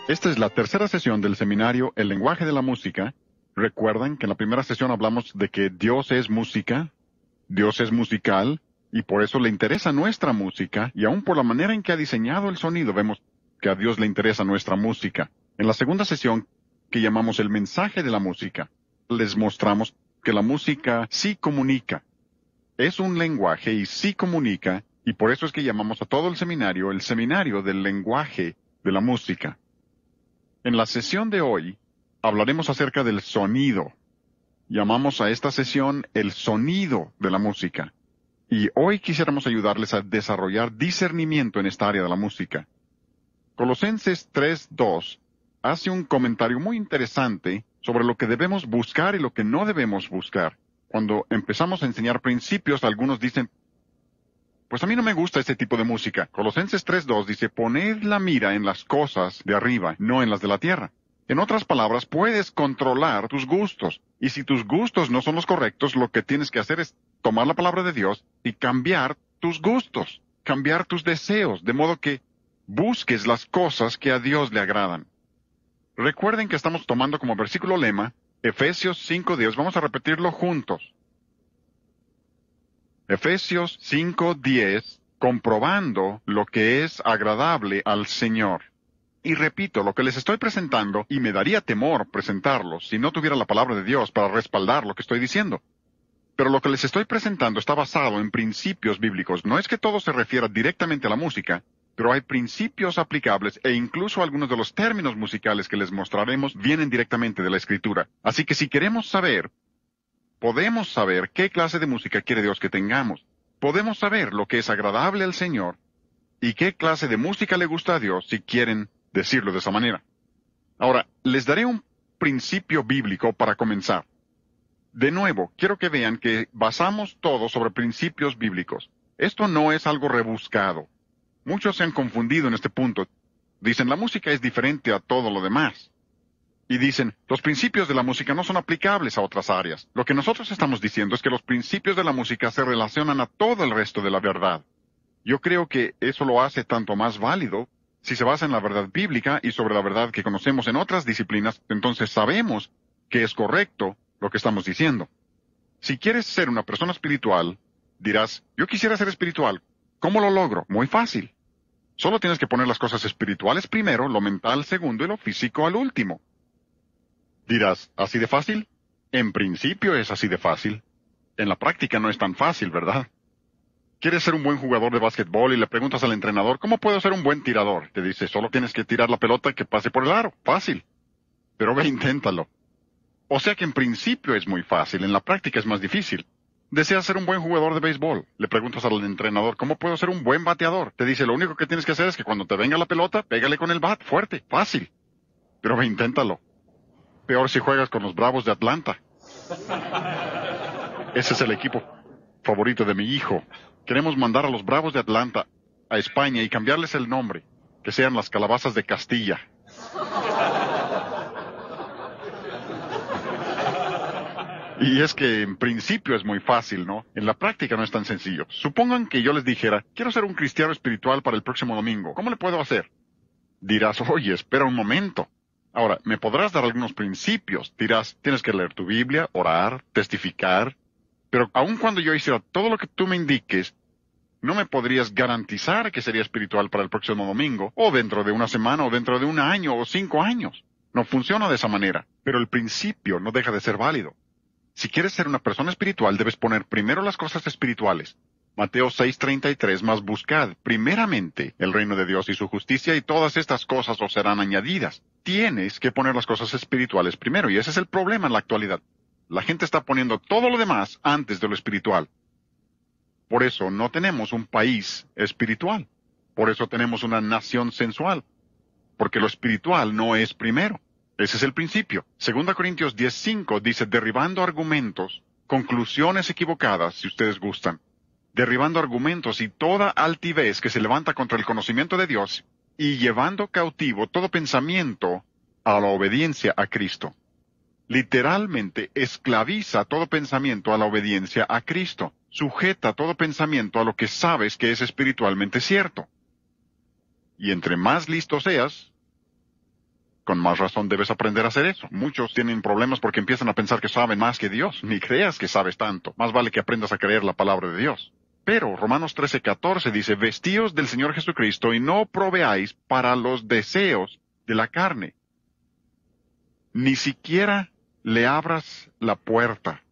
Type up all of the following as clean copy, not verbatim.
Esta es la tercera sesión del seminario El lenguaje de la música. Recuerden que en la primera sesión hablamos de que Dios es música, Dios es musical, y por eso le interesa nuestra música, y aún por la manera en que ha diseñado el sonido vemos que a Dios le interesa nuestra música. En la segunda sesión, que llamamos el mensaje de la música, les mostramos que la música sí comunica. Es un lenguaje y sí comunica, y por eso es que llamamos a todo el seminario del lenguaje de la música. En la sesión de hoy, hablaremos acerca del sonido. Llamamos a esta sesión el sonido de la música. Y hoy quisiéramos ayudarles a desarrollar discernimiento en esta área de la música. Colosenses 3:2 hace un comentario muy interesante sobre lo que debemos buscar y lo que no debemos buscar. Cuando empezamos a enseñar principios, algunos dicen, pues a mí no me gusta este tipo de música. Colosenses 3:2 dice, poned la mira en las cosas de arriba, no en las de la tierra. En otras palabras, puedes controlar tus gustos. Y si tus gustos no son los correctos, lo que tienes que hacer es tomar la palabra de Dios y cambiar tus gustos, cambiar tus deseos, de modo que busques las cosas que a Dios le agradan. Recuerden que estamos tomando como versículo lema Efesios 5:10. Vamos a repetirlo juntos. Efesios 5:10, comprobando lo que es agradable al Señor. Y repito, lo que les estoy presentando, y me daría temor presentarlo si no tuviera la palabra de Dios para respaldar lo que estoy diciendo. Pero lo que les estoy presentando está basado en principios bíblicos. No es que todo se refiera directamente a la música, pero hay principios aplicables e incluso algunos de los términos musicales que les mostraremos vienen directamente de la Escritura. Así que si queremos saber, podemos saber qué clase de música quiere Dios que tengamos. Podemos saber lo que es agradable al Señor y qué clase de música le gusta a Dios, si quieren decirlo de esa manera. Ahora, les daré un principio bíblico para comenzar. De nuevo, quiero que vean que basamos todo sobre principios bíblicos. Esto no es algo rebuscado. Muchos se han confundido en este punto. Dicen, la música es diferente a todo lo demás. Y dicen, los principios de la música no son aplicables a otras áreas. Lo que nosotros estamos diciendo es que los principios de la música se relacionan a todo el resto de la verdad. Yo creo que eso lo hace tanto más válido si se basa en la verdad bíblica y sobre la verdad que conocemos en otras disciplinas, entonces sabemos que es correcto lo que estamos diciendo. Si quieres ser una persona espiritual, dirás, yo quisiera ser espiritual. ¿Cómo lo logro? Muy fácil. Solo tienes que poner las cosas espirituales primero, lo mental segundo y lo físico al último. Dirás, ¿así de fácil? En principio es así de fácil. En la práctica no es tan fácil, ¿verdad? ¿Quieres ser un buen jugador de básquetbol y le preguntas al entrenador, ¿cómo puedo ser un buen tirador? Te dice, solo tienes que tirar la pelota que pase por el aro. Fácil. Pero ve, inténtalo. O sea que en principio es muy fácil, en la práctica es más difícil. ¿Deseas ser un buen jugador de béisbol? Le preguntas al entrenador, ¿cómo puedo ser un buen bateador? Te dice, lo único que tienes que hacer es que cuando te venga la pelota, pégale con el bat, fuerte, fácil. Pero ve, inténtalo. Peor si juegas con los Bravos de Atlanta. Ese es el equipo favorito de mi hijo. Queremos mandar a los Bravos de Atlanta a España y cambiarles el nombre, que sean las Calabazas de Castilla. Y es que en principio es muy fácil, ¿no? En la práctica no es tan sencillo. Supongan que yo les dijera, quiero ser un cristiano espiritual para el próximo domingo. ¿Cómo le puedo hacer? Dirás, oye, espera un momento. Ahora, me podrás dar algunos principios. Dirás, tienes que leer tu Biblia, orar, testificar. Pero aun cuando yo hiciera todo lo que tú me indiques, no me podrías garantizar que sería espiritual para el próximo domingo, o dentro de una semana, o dentro de un año, o 5 años. No funciona de esa manera. Pero el principio no deja de ser válido. Si quieres ser una persona espiritual, debes poner primero las cosas espirituales. Mateo 6:33, mas buscad primeramente el reino de Dios y su justicia, y todas estas cosas os serán añadidas. Tienes que poner las cosas espirituales primero, y ese es el problema en la actualidad. La gente está poniendo todo lo demás antes de lo espiritual. Por eso no tenemos un país espiritual. Por eso tenemos una nación sensual. Porque lo espiritual no es primero. Ese es el principio. 2 Corintios 10:5 dice, derribando argumentos, conclusiones equivocadas, si ustedes gustan. Derribando argumentos y toda altivez que se levanta contra el conocimiento de Dios, y llevando cautivo todo pensamiento a la obediencia a Cristo. Literalmente esclaviza todo pensamiento a la obediencia a Cristo. Sujeta todo pensamiento a lo que sabes que es espiritualmente cierto. Y entre más listo seas, Con más razón debes aprender a hacer eso. Muchos tienen problemas porque empiezan a pensar que saben más que Dios. Ni creas que sabes tanto. Más vale que aprendas a creer la palabra de Dios. Pero Romanos 13:14 dice, vestíos del Señor Jesucristo y no proveáis para los deseos de la carne. Ni siquiera le abras la puerta.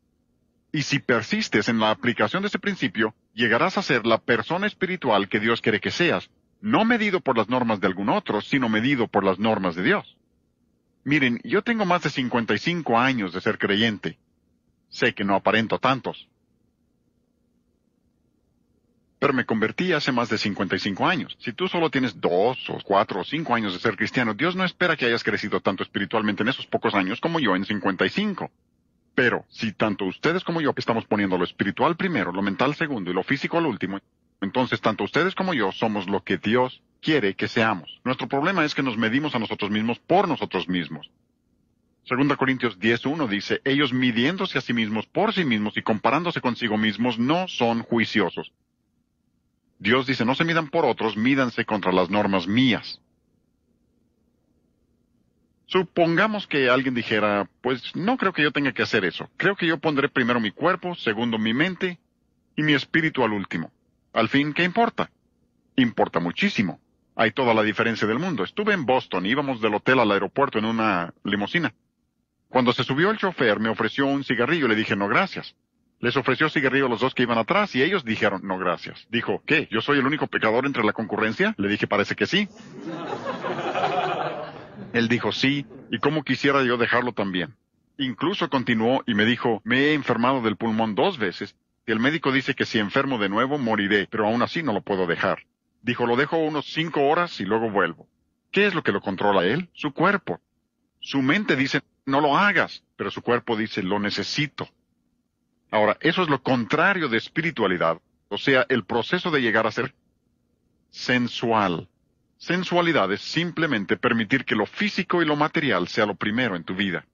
Y si persistes en la aplicación de ese principio, llegarás a ser la persona espiritual que Dios quiere que seas, no medido por las normas de algún otro, sino medido por las normas de Dios. Miren, yo tengo más de 55 años de ser creyente. Sé que no aparento tantos. Pero me convertí hace más de 55 años. Si tú solo tienes 2 o 4 o 5 años de ser cristiano, Dios no espera que hayas crecido tanto espiritualmente en esos pocos años como yo en 55. Pero si tanto ustedes como yo estamos poniendo lo espiritual primero, lo mental segundo y lo físico al último, entonces tanto ustedes como yo somos lo que Dios quiere que seamos. Nuestro problema es que nos medimos a nosotros mismos por nosotros mismos. 2 Corintios 10:1 dice, ellos midiéndose a sí mismos por sí mismos y comparándose consigo mismos no son juiciosos. Dios dice, no se midan por otros, mídanse contra las normas mías. Supongamos que alguien dijera, pues no creo que yo tenga que hacer eso. Creo que yo pondré primero mi cuerpo, segundo mi mente y mi espíritu al último. Al fin, ¿qué importa? Importa muchísimo. Hay toda la diferencia del mundo. Estuve en Boston, íbamos del hotel al aeropuerto en una limusina. Cuando se subió el chofer, me ofreció un cigarrillo. Le dije, no gracias. Les ofreció cigarrillo a los dos que iban atrás y ellos dijeron, no gracias. Dijo, ¿qué? ¿Yo soy el único pecador entre la concurrencia? Le dije, parece que sí. Él dijo, sí, y cómo quisiera yo dejarlo también. Incluso continuó y me dijo, me he enfermado del pulmón 2 veces, y el médico dice que si enfermo de nuevo moriré, pero aún así no lo puedo dejar. Dijo, lo dejo unos 5 horas y luego vuelvo. ¿Qué es lo que lo controla a él? Su cuerpo. Su mente dice, no lo hagas, pero su cuerpo dice, lo necesito. Ahora, eso es lo contrario de espiritualidad, o sea, el proceso de llegar a ser sensual. Sensualidad es simplemente permitir que lo físico y lo material sea lo primero en tu vida.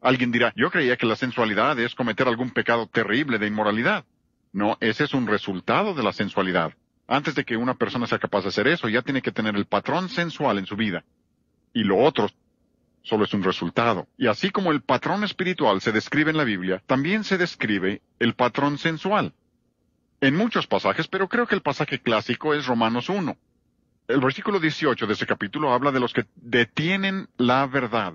Alguien dirá, yo creía que la sensualidad es cometer algún pecado terrible de inmoralidad. No, ese es un resultado de la sensualidad. Antes de que una persona sea capaz de hacer eso, ya tiene que tener el patrón sensual en su vida. Y lo otro solo es un resultado. Y así como el patrón espiritual se describe en la Biblia, también se describe el patrón sensual. En muchos pasajes, pero creo que el pasaje clásico es Romanos 1. El versículo 18 de ese capítulo habla de los que detienen la verdad.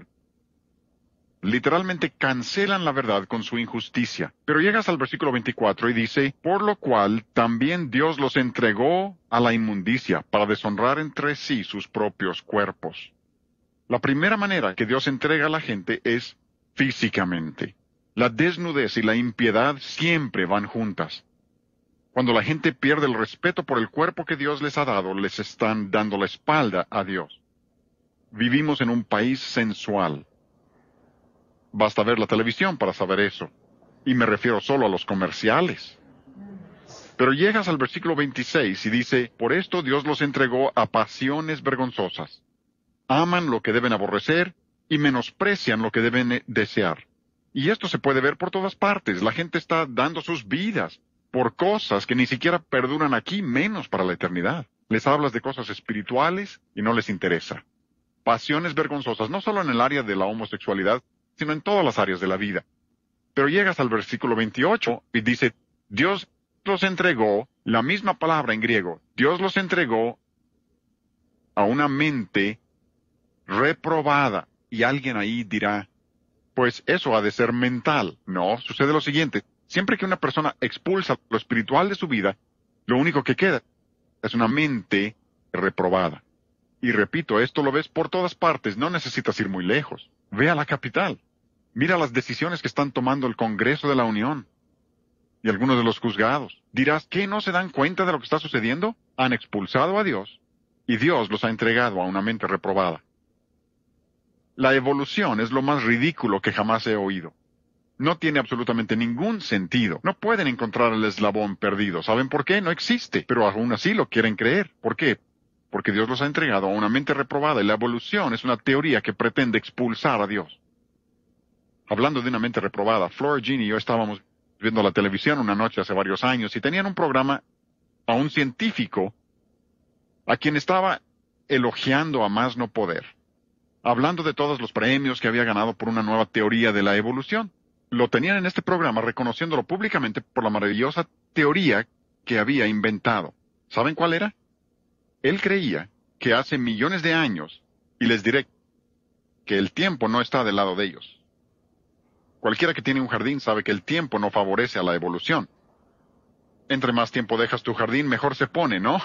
Literalmente cancelan la verdad con su injusticia. Pero llegas al versículo 24 y dice, por lo cual también Dios los entregó a la inmundicia para deshonrar entre sí sus propios cuerpos. La primera manera que Dios entrega a la gente es físicamente. La desnudez y la impiedad siempre van juntas. Cuando la gente pierde el respeto por el cuerpo que Dios les ha dado, les están dando la espalda a Dios. Vivimos en un país sensual. Basta ver la televisión para saber eso. Y me refiero solo a los comerciales. Pero llegas al versículo 26 y dice, por esto Dios los entregó a pasiones vergonzosas. Aman lo que deben aborrecer y menosprecian lo que deben desear. Y esto se puede ver por todas partes. La gente está dando sus vidas por cosas que ni siquiera perduran aquí, menos para la eternidad. Les hablas de cosas espirituales y no les interesa. Pasiones vergonzosas, no solo en el área de la homosexualidad, sino en todas las áreas de la vida. Pero llegas al versículo 28 y dice, Dios los entregó, la misma palabra en griego, Dios los entregó a una mente reprobada. Y alguien ahí dirá, pues eso ha de ser mental. No, sucede lo siguiente. Siempre que una persona expulsa lo espiritual de su vida, lo único que queda es una mente reprobada. Y repito, esto lo ves por todas partes, no necesitas ir muy lejos. Ve a la capital. Mira las decisiones que están tomando el Congreso de la Unión y algunos de los juzgados. Dirás, ¿qué no se dan cuenta de lo que está sucediendo? Han expulsado a Dios y Dios los ha entregado a una mente reprobada. La evolución es lo más ridículo que jamás he oído. No tiene absolutamente ningún sentido. No pueden encontrar el eslabón perdido. ¿Saben por qué? No existe. Pero aún así lo quieren creer. ¿Por qué? Porque Dios los ha entregado a una mente reprobada y la evolución es una teoría que pretende expulsar a Dios. Hablando de una mente reprobada, Flora Jean y yo estábamos viendo la televisión una noche hace varios años y tenían un programa a un científico a quien estaba elogiando a más no poder. hablando de todos los premios que había ganado por una nueva teoría de la evolución. Lo tenían en este programa reconociéndolo públicamente por la maravillosa teoría que había inventado. ¿Saben cuál era? Él creía que hace millones de años, y les diré que el tiempo no está del lado de ellos. Cualquiera que tiene un jardín sabe que el tiempo no favorece a la evolución. Entre más tiempo dejas tu jardín, mejor se pone, ¿no?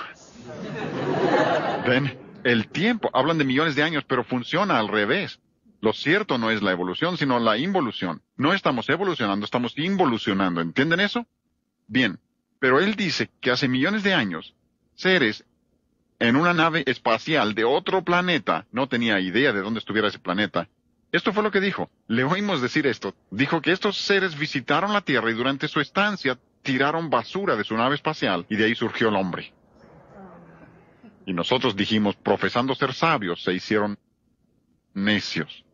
Ven, el tiempo, hablan de millones de años, pero funciona al revés. Lo cierto no es la evolución, sino la involución. No estamos evolucionando, estamos involucionando. ¿Entienden eso? Bien, pero él dice que hace millones de años, seres en una nave espacial de otro planeta, no tenía idea de dónde estuviera ese planeta. Esto fue lo que dijo. Le oímos decir esto. Dijo que estos seres visitaron la Tierra y durante su estancia tiraron basura de su nave espacial y de ahí surgió el hombre. Y nosotros dijimos, profesando ser sabios, se hicieron necios.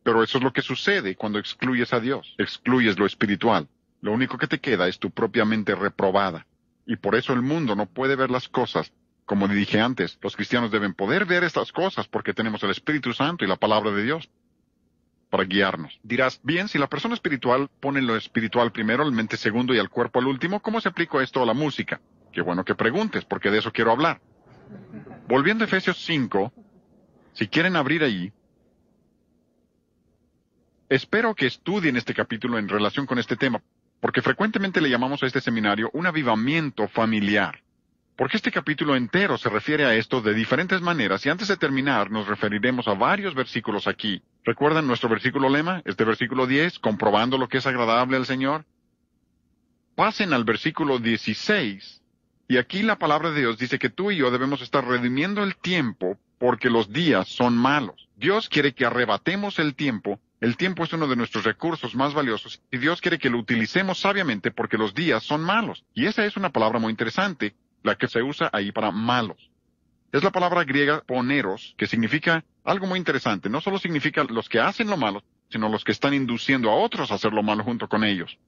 Pero eso es lo que sucede cuando excluyes a Dios, excluyes lo espiritual. Lo único que te queda es tu propia mente reprobada. Y por eso el mundo no puede ver las cosas. Como dije antes, los cristianos deben poder ver estas cosas porque tenemos el Espíritu Santo y la palabra de Dios para guiarnos. Dirás, bien, si la persona espiritual pone lo espiritual primero, la mente segundo y el cuerpo al último, ¿cómo se aplica esto a la música? Qué bueno que preguntes, porque de eso quiero hablar. Volviendo a Efesios 5, si quieren abrir ahí, espero que estudien este capítulo en relación con este tema, porque frecuentemente le llamamos a este seminario un avivamiento familiar. Porque este capítulo entero se refiere a esto de diferentes maneras, y antes de terminar nos referiremos a varios versículos aquí. ¿Recuerdan nuestro versículo lema? Este versículo 10, comprobando lo que es agradable al Señor. Pasen al versículo 16, y aquí la palabra de Dios dice que tú y yo debemos estar redimiendo el tiempo porque los días son malos. Dios quiere que arrebatemos el tiempo. El tiempo es uno de nuestros recursos más valiosos, y Dios quiere que lo utilicemos sabiamente porque los días son malos. Y esa es una palabra muy interesante, la que se usa ahí para malos. Es la palabra griega poneros, que significa algo muy interesante. No solo significa los que hacen lo malo, sino los que están induciendo a otros a hacer lo malo junto con ellos.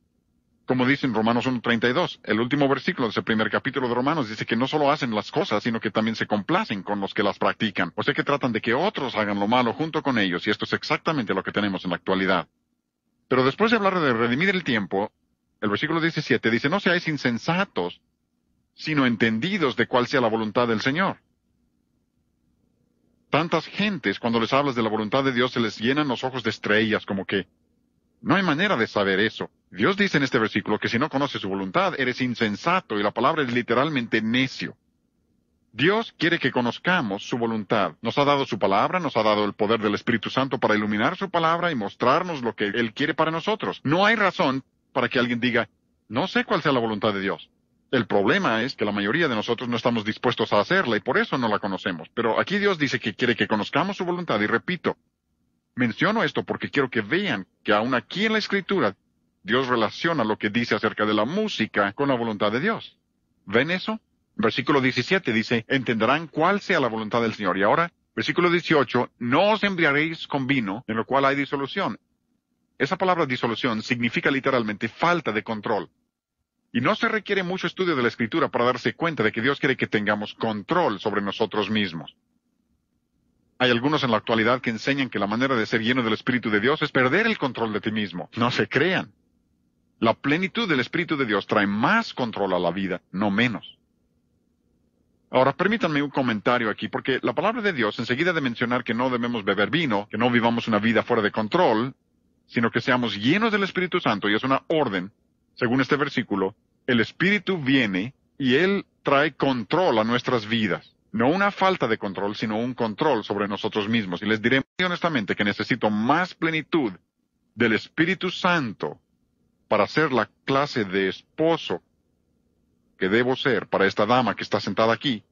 Como dice en Romanos 1:32, el último versículo de ese primer capítulo de Romanos dice que no solo hacen las cosas, sino que también se complacen con los que las practican. O sea que tratan de que otros hagan lo malo junto con ellos, y esto es exactamente lo que tenemos en la actualidad. Pero después de hablar de redimir el tiempo, el versículo 17 dice, no seáis insensatos, sino entendidos de cuál sea la voluntad del Señor. Tantas gentes, cuando les hablas de la voluntad de Dios, se les llenan los ojos de estrellas, como que no hay manera de saber eso. Dios dice en este versículo que si no conoces su voluntad, eres insensato, y la palabra es literalmente necio. Dios quiere que conozcamos su voluntad. Nos ha dado su palabra, nos ha dado el poder del Espíritu Santo para iluminar su palabra y mostrarnos lo que Él quiere para nosotros. No hay razón para que alguien diga, no sé cuál sea la voluntad de Dios. El problema es que la mayoría de nosotros no estamos dispuestos a hacerla y por eso no la conocemos. Pero aquí Dios dice que quiere que conozcamos su voluntad y repito, menciono esto porque quiero que vean que aún aquí en la Escritura Dios relaciona lo que dice acerca de la música con la voluntad de Dios. ¿Ven eso? Versículo 17 dice, entenderán cuál sea la voluntad del Señor. Y ahora, versículo 18, no os embriaguéis con vino, en lo cual hay disolución. Esa palabra disolución significa literalmente falta de control. Y no se requiere mucho estudio de la Escritura para darse cuenta de que Dios quiere que tengamos control sobre nosotros mismos. Hay algunos en la actualidad que enseñan que la manera de ser lleno del Espíritu de Dios es perder el control de ti mismo. No se crean. La plenitud del Espíritu de Dios trae más control a la vida, no menos. Ahora, permítanme un comentario aquí, porque la palabra de Dios, enseguida de mencionar que no debemos beber vino, que no vivamos una vida fuera de control, sino que seamos llenos del Espíritu Santo, y es una orden. Según este versículo, el Espíritu viene y Él trae control a nuestras vidas. No una falta de control, sino un control sobre nosotros mismos. Y les diré muy honestamente que necesito más plenitud del Espíritu Santo para ser la clase de esposo que debo ser para esta dama que está sentada aquí,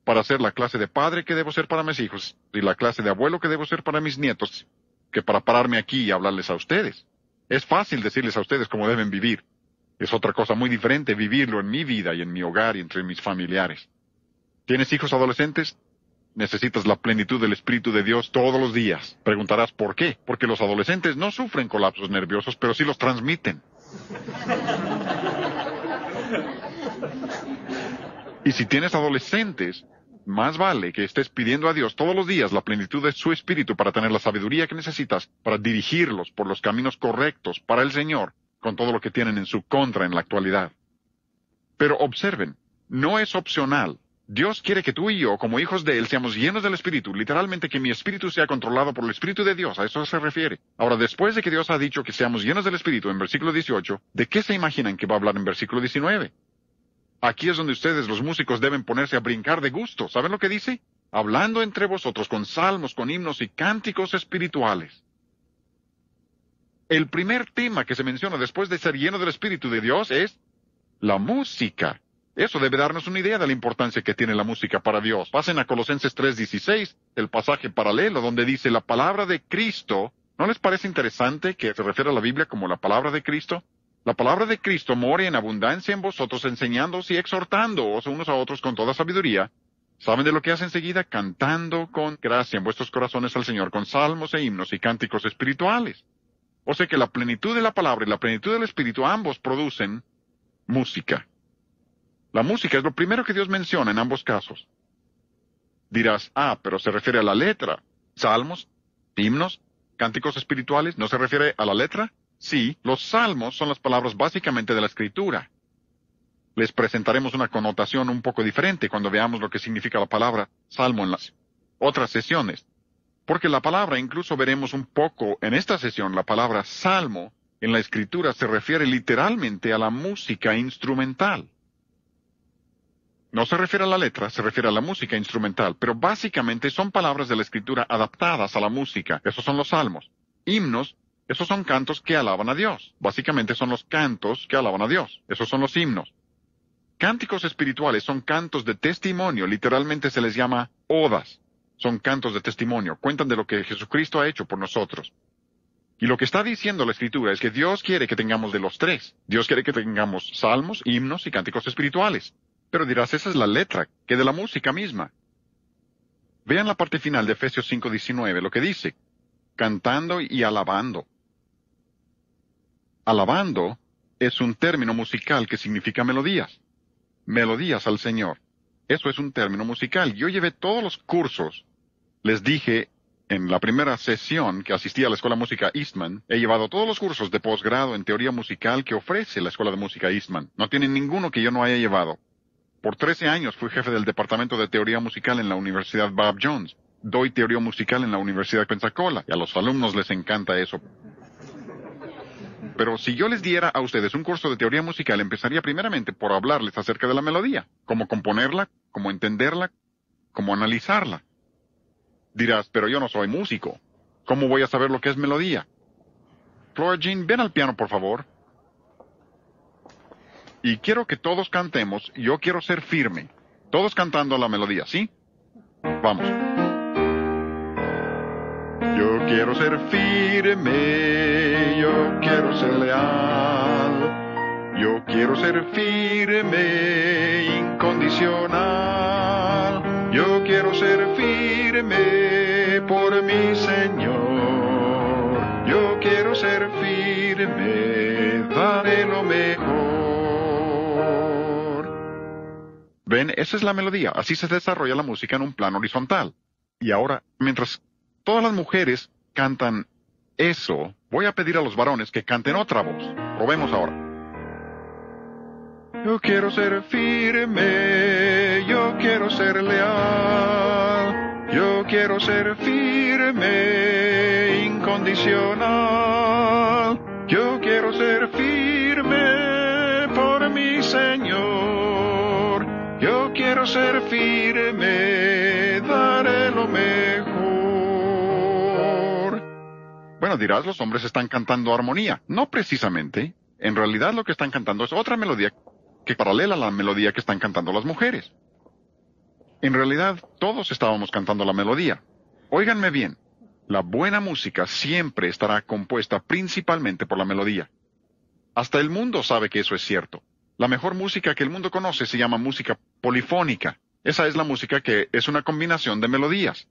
para ser la clase de padre que debo ser para mis hijos y la clase de abuelo que debo ser para mis nietos, que para pararme aquí y hablarles a ustedes. Es fácil decirles a ustedes cómo deben vivir. Es otra cosa muy diferente vivirlo en mi vida y en mi hogar y entre mis familiares. ¿Tienes hijos adolescentes? Necesitas la plenitud del Espíritu de Dios todos los días. Preguntarás ¿por qué? Porque los adolescentes no sufren colapsos nerviosos, pero sí los transmiten. Y si tienes adolescentes, más vale que estés pidiendo a Dios todos los días la plenitud de su Espíritu para tener la sabiduría que necesitas para dirigirlos por los caminos correctos para el Señor, con todo lo que tienen en su contra en la actualidad. Pero observen, no es opcional. Dios quiere que tú y yo, como hijos de Él, seamos llenos del Espíritu, literalmente que mi espíritu sea controlado por el Espíritu de Dios, a eso se refiere. Ahora, después de que Dios ha dicho que seamos llenos del Espíritu en versículo 18, ¿de qué se imaginan que va a hablar en versículo 19? Aquí es donde ustedes, los músicos, deben ponerse a brincar de gusto. ¿Saben lo que dice? Hablando entre vosotros con salmos, con himnos y cánticos espirituales. El primer tema que se menciona después de ser lleno del Espíritu de Dios es la música. Eso debe darnos una idea de la importancia que tiene la música para Dios. Pasen a Colosenses 3:16, el pasaje paralelo donde dice la palabra de Cristo. ¿No les parece interesante que se refiere a la Biblia como la palabra de Cristo? La palabra de Cristo more en abundancia en vosotros, enseñándoos y exhortándoos unos a otros con toda sabiduría. ¿Saben de lo que hace enseguida? Cantando con gracia en vuestros corazones al Señor, con salmos e himnos y cánticos espirituales. O sea que la plenitud de la palabra y la plenitud del Espíritu ambos producen música. La música es lo primero que Dios menciona en ambos casos. Dirás, pero se refiere a la letra. Salmos, himnos, cánticos espirituales, ¿no se refiere a la letra? Sí, los salmos son las palabras básicamente de la Escritura. Les presentaremos una connotación un poco diferente cuando veamos lo que significa la palabra salmo en las otras sesiones. Porque la palabra, incluso veremos un poco en esta sesión, la palabra salmo en la Escritura se refiere literalmente a la música instrumental. No se refiere a la letra, se refiere a la música instrumental, pero básicamente son palabras de la Escritura adaptadas a la música. Esos son los salmos. Himnos, esos son cantos que alaban a Dios. Básicamente son los cantos que alaban a Dios. Esos son los himnos. Cánticos espirituales son cantos de testimonio, literalmente se les llama odas. Son cantos de testimonio, cuentan de lo que Jesucristo ha hecho por nosotros. Y lo que está diciendo la Escritura es que Dios quiere que tengamos de los tres. Dios quiere que tengamos salmos, himnos y cánticos espirituales. Pero dirás, esa es la letra, que de la música misma. Vean la parte final de Efesios 5:19, lo que dice, cantando y alabando. Alabando es un término musical que significa melodías. Melodías al Señor. Eso es un término musical. Yo llevé todos los cursos. Les dije en la primera sesión que asistí a la Escuela de Música Eastman, he llevado todos los cursos de posgrado en teoría musical que ofrece la Escuela de Música Eastman. No tienen ninguno que yo no haya llevado. Por 13 años fui jefe del Departamento de Teoría Musical en la Universidad Bob Jones. Doy teoría musical en la Universidad de Pensacola, y a los alumnos les encanta eso. Pero si yo les diera a ustedes un curso de teoría musical, empezaría primeramente por hablarles acerca de la melodía, cómo componerla, cómo entenderla, cómo analizarla. Dirás, pero yo no soy músico. ¿Cómo voy a saber lo que es melodía? Flora Jean, ven al piano, por favor. Y quiero que todos cantemos, yo quiero ser firme. Todos cantando la melodía, ¿sí? Vamos. Yo quiero ser firme, yo quiero ser leal. Yo quiero ser firme, incondicional. Yo quiero ser firme por mi Señor. Yo quiero ser firme, daré lo mejor. Ven, esa es la melodía. Así se desarrolla la música en un plano horizontal. Y ahora, mientras todas las mujeres cantan eso, voy a pedir a los varones que canten otra voz. Probemos ahora. Yo quiero ser firme, yo quiero ser leal. Yo quiero ser firme, incondicional. Yo quiero ser firme por mi Señor. Yo quiero ser firme, daré lo mejor. Bueno, dirás, los hombres están cantando armonía. No precisamente. En realidad lo que están cantando es otra melodía que paralela a la melodía que están cantando las mujeres. En realidad, todos estábamos cantando la melodía. Óiganme bien, la buena música siempre estará compuesta principalmente por la melodía. Hasta el mundo sabe que eso es cierto. La mejor música que el mundo conoce se llama música polifónica. Esa es la música que es una combinación de melodías.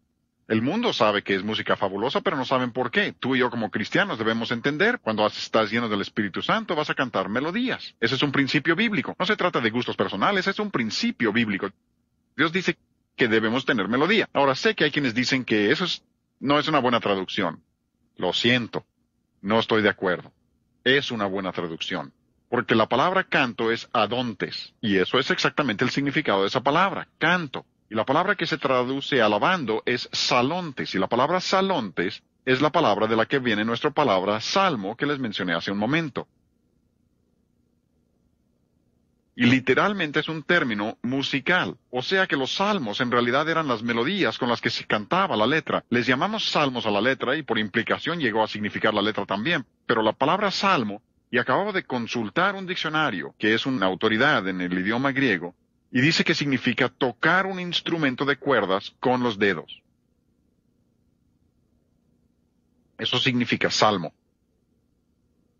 El mundo sabe que es música fabulosa, pero no saben por qué. Tú y yo como cristianos debemos entender, cuando estás lleno del Espíritu Santo vas a cantar melodías. Ese es un principio bíblico. No se trata de gustos personales, es un principio bíblico. Dios dice que debemos tener melodía. Ahora, sé que hay quienes dicen que no es una buena traducción. Lo siento, no estoy de acuerdo. Es una buena traducción. Porque la palabra canto es adontes, y eso es exactamente el significado de esa palabra, canto. Y la palabra que se traduce alabando es salontes, y la palabra salontes es la palabra de la que viene nuestra palabra salmo que les mencioné hace un momento. Y literalmente es un término musical. O sea que los salmos en realidad eran las melodías con las que se cantaba la letra. Les llamamos salmos a la letra y por implicación llegó a significar la letra también. Pero la palabra salmo, y acababa de consultar un diccionario, que es una autoridad en el idioma griego, y dice que significa tocar un instrumento de cuerdas con los dedos. Eso significa salmo.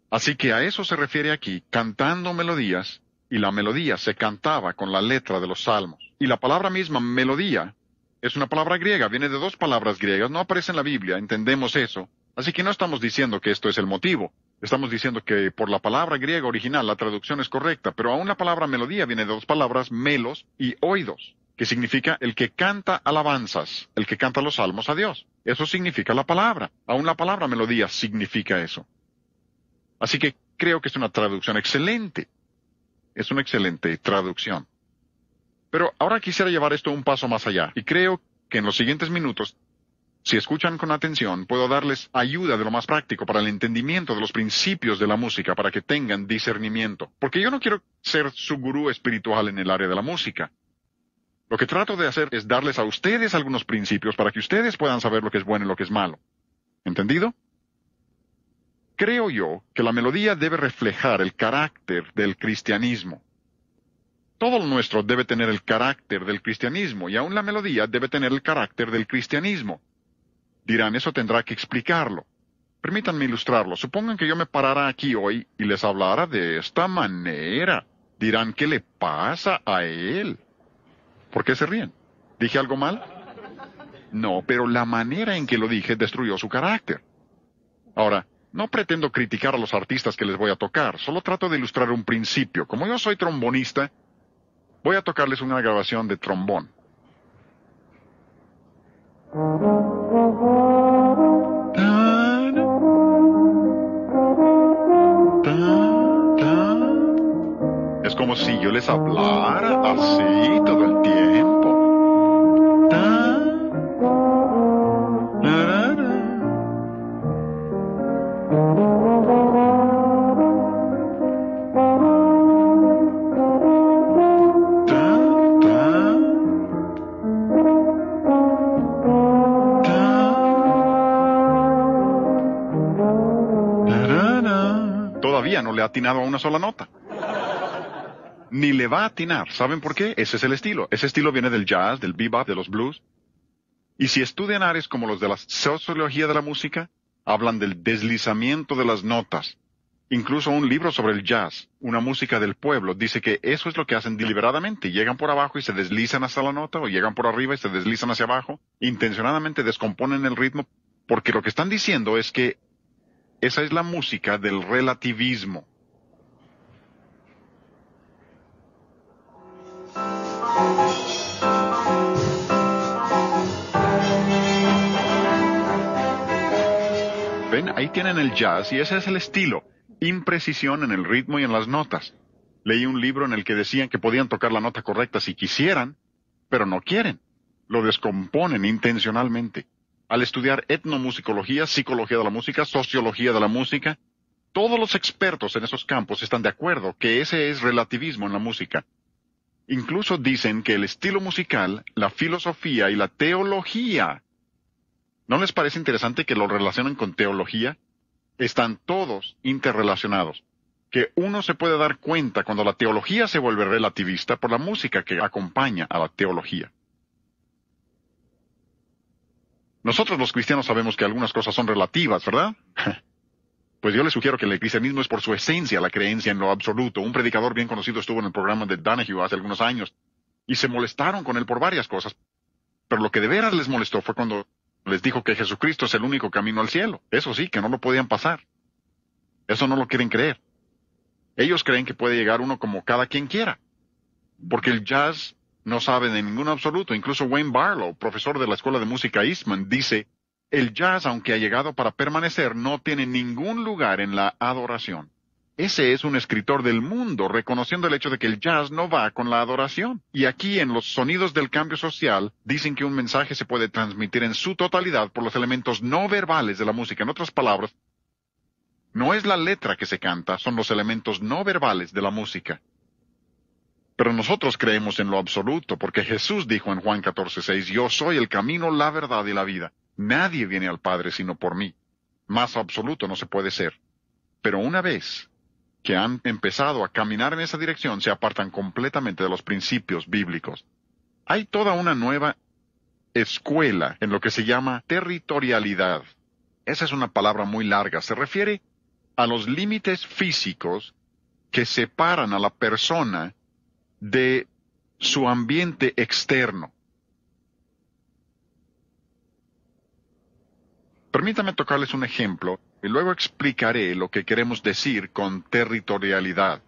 Así que a eso se refiere aquí, cantando melodías, y la melodía se cantaba con la letra de los salmos. Y la palabra misma, melodía, es una palabra griega, viene de dos palabras griegas, no aparece en la Biblia, entendemos eso. Así que no estamos diciendo que esto es el motivo. Estamos diciendo que por la palabra griega original la traducción es correcta, pero aún la palabra melodía viene de dos palabras melos y oidos, que significa el que canta alabanzas, el que canta los salmos a Dios. Eso significa la palabra. Aún la palabra melodía significa eso. Así que creo que es una traducción excelente. Es una excelente traducción. Pero ahora quisiera llevar esto un paso más allá, y creo que en los siguientes minutos, si escuchan con atención, puedo darles ayuda de lo más práctico para el entendimiento de los principios de la música, para que tengan discernimiento. Porque yo no quiero ser su gurú espiritual en el área de la música. Lo que trato de hacer es darles a ustedes algunos principios para que ustedes puedan saber lo que es bueno y lo que es malo. ¿Entendido? Creo yo que la melodía debe reflejar el carácter del cristianismo. Todo lo nuestro debe tener el carácter del cristianismo, y aún la melodía debe tener el carácter del cristianismo. Dirán, eso tendrá que explicarlo. Permítanme ilustrarlo. Supongan que yo me parara aquí hoy y les hablara de esta manera. Dirán, ¿qué le pasa a él? ¿Por qué se ríen? ¿Dije algo mal? No, pero la manera en que lo dije destruyó su carácter. Ahora, no pretendo criticar a los artistas que les voy a tocar, solo trato de ilustrar un principio. Como yo soy trombonista, voy a tocarles una grabación de trombón. Es como si yo les hablara así todo el tiempo. Todavía no le ha atinado a una sola nota. Ni le va a atinar. ¿Saben por qué? Ese es el estilo. Ese estilo viene del jazz, del bebop, de los blues. Y si estudian áreas como los de la sociología de la música, hablan del deslizamiento de las notas. Incluso un libro sobre el jazz, una música del pueblo, dice que eso es lo que hacen deliberadamente. Llegan por abajo y se deslizan hasta la nota, o llegan por arriba y se deslizan hacia abajo. Intencionadamente descomponen el ritmo, porque lo que están diciendo es que esa es la música del relativismo. Ven, ahí tienen el jazz y ese es el estilo. Imprecisión en el ritmo y en las notas. Leí un libro en el que decían que podían tocar la nota correcta si quisieran, pero no quieren. Lo descomponen intencionalmente. Al estudiar etnomusicología, psicología de la música, sociología de la música, todos los expertos en esos campos están de acuerdo que ese es relativismo en la música. Incluso dicen que el estilo musical, la filosofía y la teología, ¿no les parece interesante que lo relacionen con teología? Están todos interrelacionados. Que uno se puede dar cuenta cuando la teología se vuelve relativista por la música que acompaña a la teología. Nosotros los cristianos sabemos que algunas cosas son relativas, ¿verdad? Pues yo les sugiero que el cristianismo es por su esencia la creencia en lo absoluto. Un predicador bien conocido estuvo en el programa de Donahue hace algunos años y se molestaron con él por varias cosas. Pero lo que de veras les molestó fue cuando les dijo que Jesucristo es el único camino al cielo. Eso sí, que no lo podían pasar. Eso no lo quieren creer. Ellos creen que puede llegar uno como cada quien quiera. Porque el jazz no sabe de ningún absoluto. Incluso Wayne Barlow, profesor de la Escuela de Música Eastman, dice, el jazz, aunque ha llegado para permanecer, no tiene ningún lugar en la adoración. Ese es un escritor del mundo, reconociendo el hecho de que el jazz no va con la adoración. Y aquí, en los sonidos del cambio social, dicen que un mensaje se puede transmitir en su totalidad por los elementos no verbales de la música. En otras palabras, no es la letra que se canta, son los elementos no verbales de la música. Pero nosotros creemos en lo absoluto, porque Jesús dijo en Juan 14:6, yo soy el camino, la verdad y la vida. Nadie viene al Padre sino por mí. Más absoluto no se puede ser. Pero una vez que han empezado a caminar en esa dirección, se apartan completamente de los principios bíblicos. Hay toda una nueva escuela en lo que se llama territorialidad. Esa es una palabra muy larga. Se refiere a los límites físicos que separan a la persona de su ambiente externo. Permítame tocarles un ejemplo y luego explicaré lo que queremos decir con territorialidad.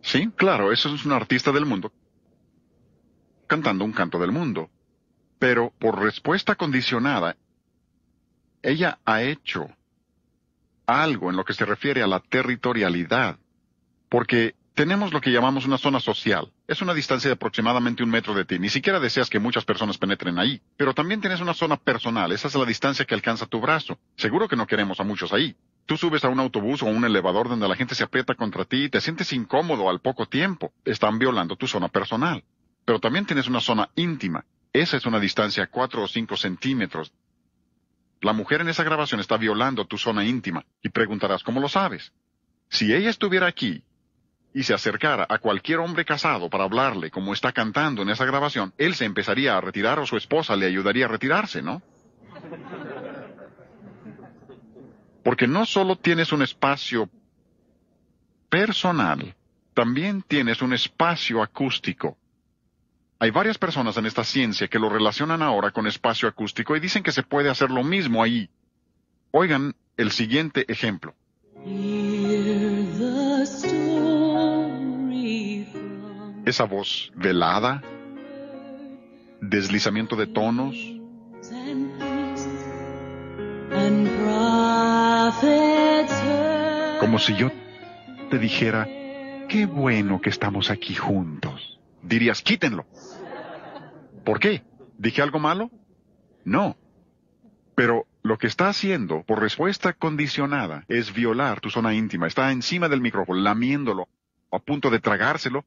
Sí, claro, eso es un artista del mundo cantando un canto del mundo. Pero por respuesta condicionada, ella ha hecho algo en lo que se refiere a la territorialidad. Porque tenemos lo que llamamos una zona social. Es una distancia de aproximadamente 1 metro de ti. Ni siquiera deseas que muchas personas penetren ahí. Pero también tienes una zona personal. Esa es la distancia que alcanza tu brazo. Seguro que no queremos a muchos ahí. Tú subes a un autobús o un elevador donde la gente se aprieta contra ti y te sientes incómodo al poco tiempo. Están violando tu zona personal. Pero también tienes una zona íntima. Esa es una distancia de 4 o 5 centímetros. La mujer en esa grabación está violando tu zona íntima. Y preguntarás, ¿cómo lo sabes? Si ella estuviera aquí y se acercara a cualquier hombre casado para hablarle como está cantando en esa grabación, él se empezaría a retirar o su esposa le ayudaría a retirarse, ¿no? Porque no solo tienes un espacio personal, también tienes un espacio acústico. Hay varias personas en esta ciencia que lo relacionan ahora con espacio acústico y dicen que se puede hacer lo mismo ahí. Oigan el siguiente ejemplo. Esa voz velada, deslizamiento de tonos, como si yo te dijera, qué bueno que estamos aquí juntos. Dirías, quítenlo. ¿Por qué? ¿Dije algo malo? No. Pero lo que está haciendo, por respuesta condicionada, es violar tu zona íntima. Está encima del micrófono, lamiéndolo, a punto de tragárselo.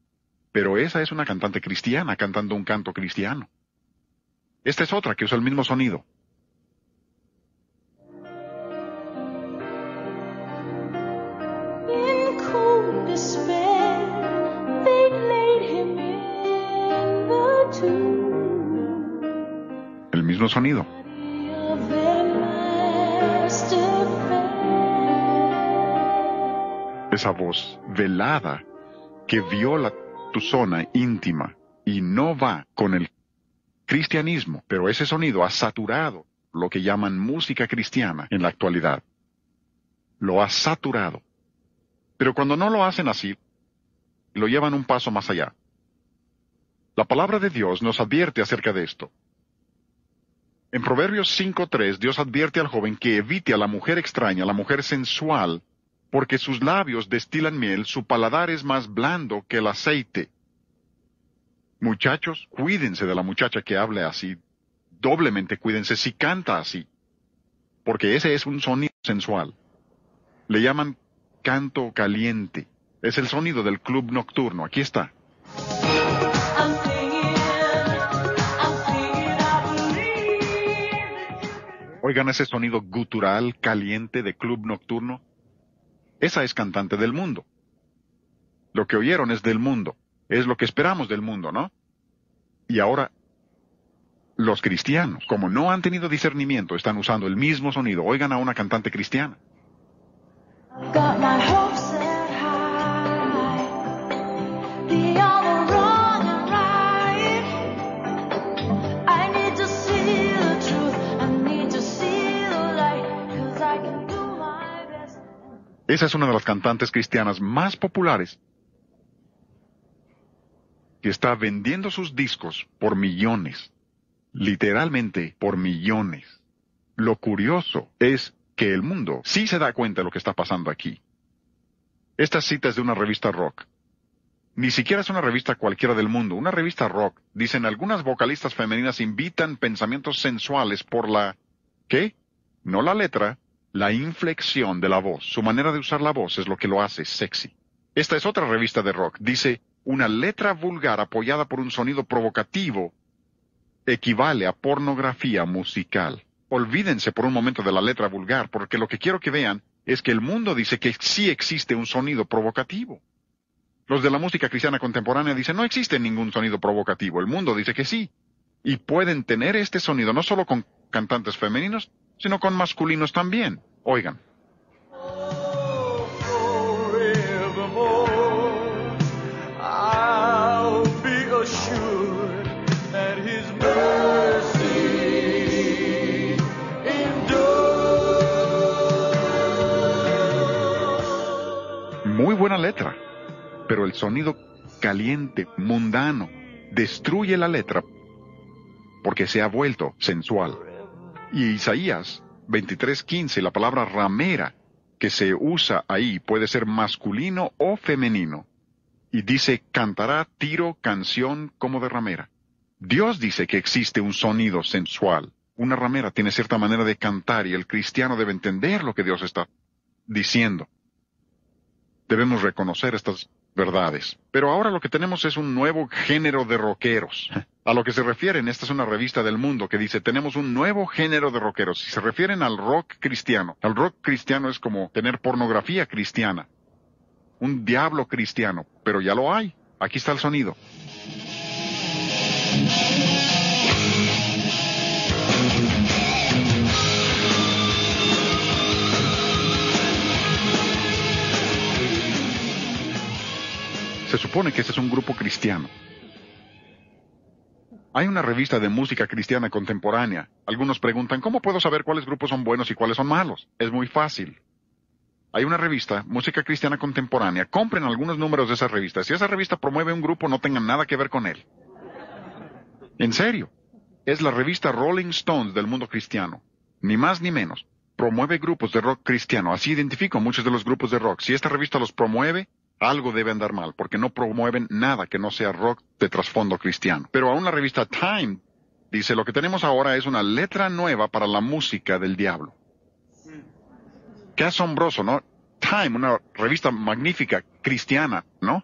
Pero esa es una cantante cristiana cantando un canto cristiano. Esta es otra que usa el mismo sonido. El mismo sonido. Esa voz velada que viola tu zona íntima y no va con el cristianismo, pero ese sonido ha saturado lo que llaman música cristiana en la actualidad. Lo ha saturado. Pero cuando no lo hacen así, lo llevan un paso más allá. La palabra de Dios nos advierte acerca de esto. En Proverbios 5:3, Dios advierte al joven que evite a la mujer extraña, a la mujer sensual, porque sus labios destilan miel, su paladar es más blando que el aceite. Muchachos, cuídense de la muchacha que hable así. Doblemente cuídense si canta así. Porque ese es un sonido sensual. Le llaman canto caliente. Es el sonido del club nocturno. Aquí está. Oigan ese sonido gutural, caliente de club nocturno. Esa es cantante del mundo. Lo que oyeron es del mundo. Es lo que esperamos del mundo, ¿no? Y ahora, los cristianos, como no han tenido discernimiento, están usando el mismo sonido. Oigan a una cantante cristiana. Esa es una de las cantantes cristianas más populares, que está vendiendo sus discos por millones. Literalmente por millones. Lo curioso es que el mundo sí se da cuenta de lo que está pasando aquí. Esta cita es de una revista rock. Ni siquiera es una revista cualquiera del mundo, una revista rock. Dicen, algunas vocalistas femeninas invitan pensamientos sensuales por la... ¿Qué? No la letra, la inflexión de la voz. Su manera de usar la voz es lo que lo hace sexy. Esta es otra revista de rock. Dice, una letra vulgar apoyada por un sonido provocativo equivale a pornografía musical. Olvídense por un momento de la letra vulgar, porque lo que quiero que vean es que el mundo dice que sí existe un sonido provocativo. Los de la música cristiana contemporánea dicen, no existe ningún sonido provocativo. El mundo dice que sí. Y pueden tener este sonido no solo con cantantes femeninos, sino con masculinos también. Oigan. Muy buena letra, pero el sonido caliente, mundano, destruye la letra porque se ha vuelto sensual. Y Isaías 23:15, la palabra ramera que se usa ahí puede ser masculino o femenino. Y dice, cantará tiro, canción como de ramera. Dios dice que existe un sonido sensual. Una ramera tiene cierta manera de cantar y el cristiano debe entender lo que Dios está diciendo. Debemos reconocer estas verdades. Pero ahora lo que tenemos es un nuevo género de rockeros. A lo que se refieren, esta es una revista del mundo que dice, tenemos un nuevo género de rockeros. Si se refieren al rock cristiano es como tener pornografía cristiana. Un diablo cristiano, pero ya lo hay. Aquí está el sonido. Se supone que ese es un grupo cristiano. Hay una revista de música cristiana contemporánea. Algunos preguntan, ¿cómo puedo saber cuáles grupos son buenos y cuáles son malos? Es muy fácil. Hay una revista, Música Cristiana Contemporánea. Compren algunos números de esa revista. Si esa revista promueve un grupo, no tengan nada que ver con él. En serio. Es la revista Rolling Stones del mundo cristiano. Ni más ni menos. Promueve grupos de rock cristiano. Así identifico muchos de los grupos de rock. Si esta revista los promueve, algo debe andar mal, porque no promueven nada que no sea rock de trasfondo cristiano. Pero aún la revista Time dice, lo que tenemos ahora es una letra nueva para la música del diablo. Qué asombroso, ¿no? Time, una revista magnífica, cristiana, ¿no?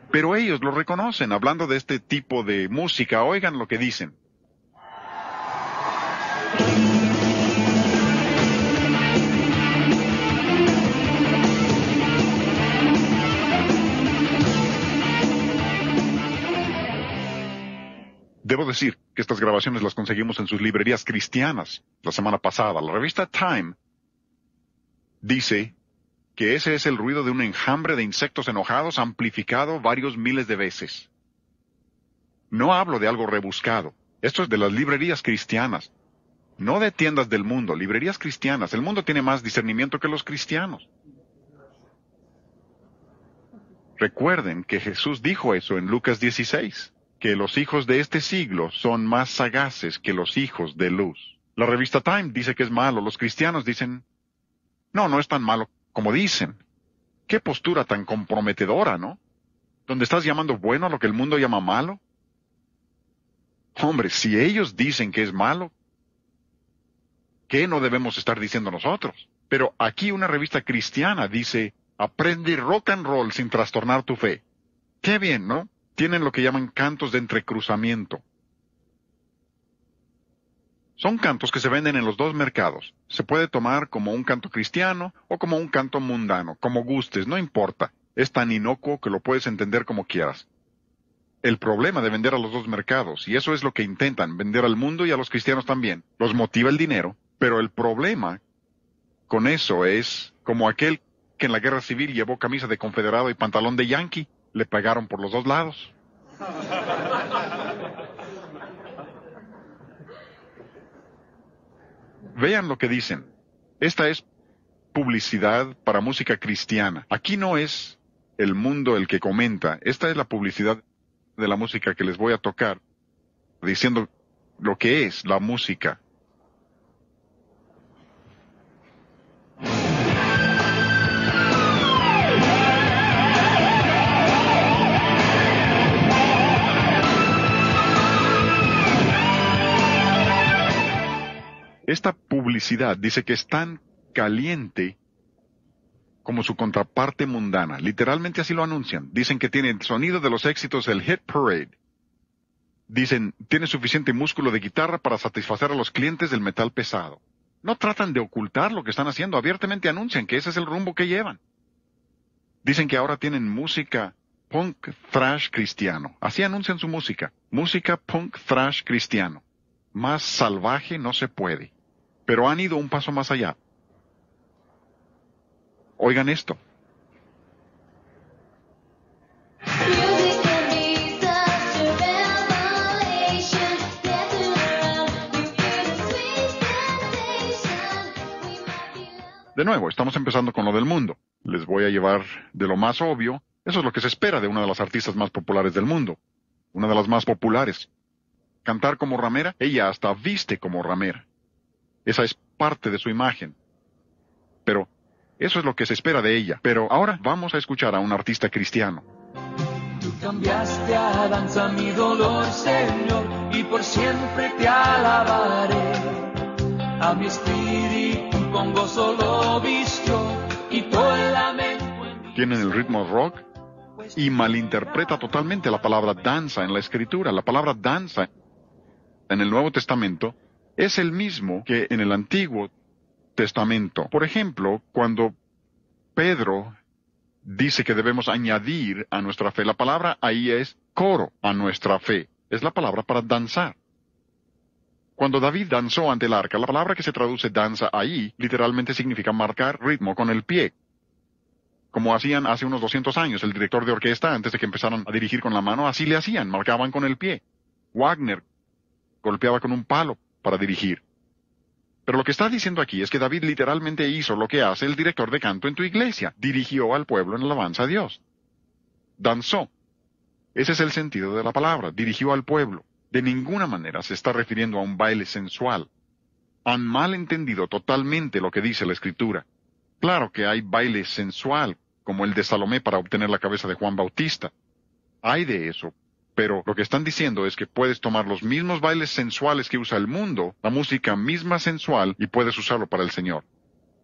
Pero ellos lo reconocen, hablando de este tipo de música. Oigan lo que dicen. Debo decir que estas grabaciones las conseguimos en sus librerías cristianas la semana pasada. La revista Time dice que ese es el ruido de un enjambre de insectos enojados amplificado varios miles de veces. No hablo de algo rebuscado. Esto es de las librerías cristianas. No de tiendas del mundo, librerías cristianas. El mundo tiene más discernimiento que los cristianos. Recuerden que Jesús dijo eso en Lucas 16. Que los hijos de este siglo son más sagaces que los hijos de luz. La revista Time dice que es malo, los cristianos dicen, no es tan malo como dicen. Qué postura tan comprometedora, ¿no? ¿Donde estás llamando bueno a lo que el mundo llama malo? Hombre, si ellos dicen que es malo, ¿qué no debemos estar diciendo nosotros? Pero aquí una revista cristiana dice, aprende rock and roll sin trastornar tu fe. Qué bien, ¿no? Tienen lo que llaman cantos de entrecruzamiento. Son cantos que se venden en los dos mercados. Se puede tomar como un canto cristiano o como un canto mundano, como gustes, no importa. Es tan inocuo que lo puedes entender como quieras. El problema de vender a los dos mercados, y eso es lo que intentan, vender al mundo y a los cristianos también, los motiva el dinero, pero el problema con eso es como aquel que en la guerra civil llevó camisa de confederado y pantalón de yankee. Le pagaron por los dos lados. Vean lo que dicen. Esta es publicidad para música cristiana. Aquí no es el mundo el que comenta. Esta es la publicidad de la música que les voy a tocar, diciendo lo que es la música. Esta publicidad dice que es tan caliente como su contraparte mundana. Literalmente así lo anuncian. Dicen que tiene el sonido de los éxitos del Hit Parade. Dicen, tiene suficiente músculo de guitarra para satisfacer a los clientes del metal pesado. No tratan de ocultar lo que están haciendo, abiertamente anuncian que ese es el rumbo que llevan. Dicen que ahora tienen música punk thrash cristiano. Así anuncian su música. Música punk thrash cristiano. Más salvaje no se puede. Pero han ido un paso más allá. Oigan esto. De nuevo, estamos empezando con lo del mundo. Les voy a llevar de lo más obvio. Eso es lo que se espera de una de las artistas más populares del mundo. Una de las más populares. Cantar como ramera, ella hasta viste como ramera. Esa es parte de su imagen. Pero eso es lo que se espera de ella. Pero ahora vamos a escuchar a un artista cristiano. Tú cambiaste a danza mi dolor, Señor, y por siempre te alabaré. A mi espíritu con gozo lo vistió y todo el lamento en mí. Tienen el ritmo rock y malinterpreta totalmente la palabra danza en la Escritura. La palabra danza en el Nuevo Testamento es el mismo que en el Antiguo Testamento. Por ejemplo, cuando Pedro dice que debemos añadir a nuestra fe, la palabra ahí es coro a nuestra fe. Es la palabra para danzar. Cuando David danzó ante el arca, la palabra que se traduce danza ahí literalmente significa marcar ritmo con el pie. Como hacían hace unos 200 años el director de orquesta antes de que empezaran a dirigir con la mano, así le hacían, marcaban con el pie. Wagner golpeaba con un palo para dirigir. Pero lo que está diciendo aquí es que David literalmente hizo lo que hace el director de canto en tu iglesia. Dirigió al pueblo en alabanza a Dios. Danzó. Ese es el sentido de la palabra. Dirigió al pueblo. De ninguna manera se está refiriendo a un baile sensual. Han mal entendido totalmente lo que dice la Escritura. Claro que hay baile sensual, como el de Salomé para obtener la cabeza de Juan Bautista. Hay de eso. Pero lo que están diciendo es que puedes tomar los mismos bailes sensuales que usa el mundo, la música misma sensual, y puedes usarlo para el Señor.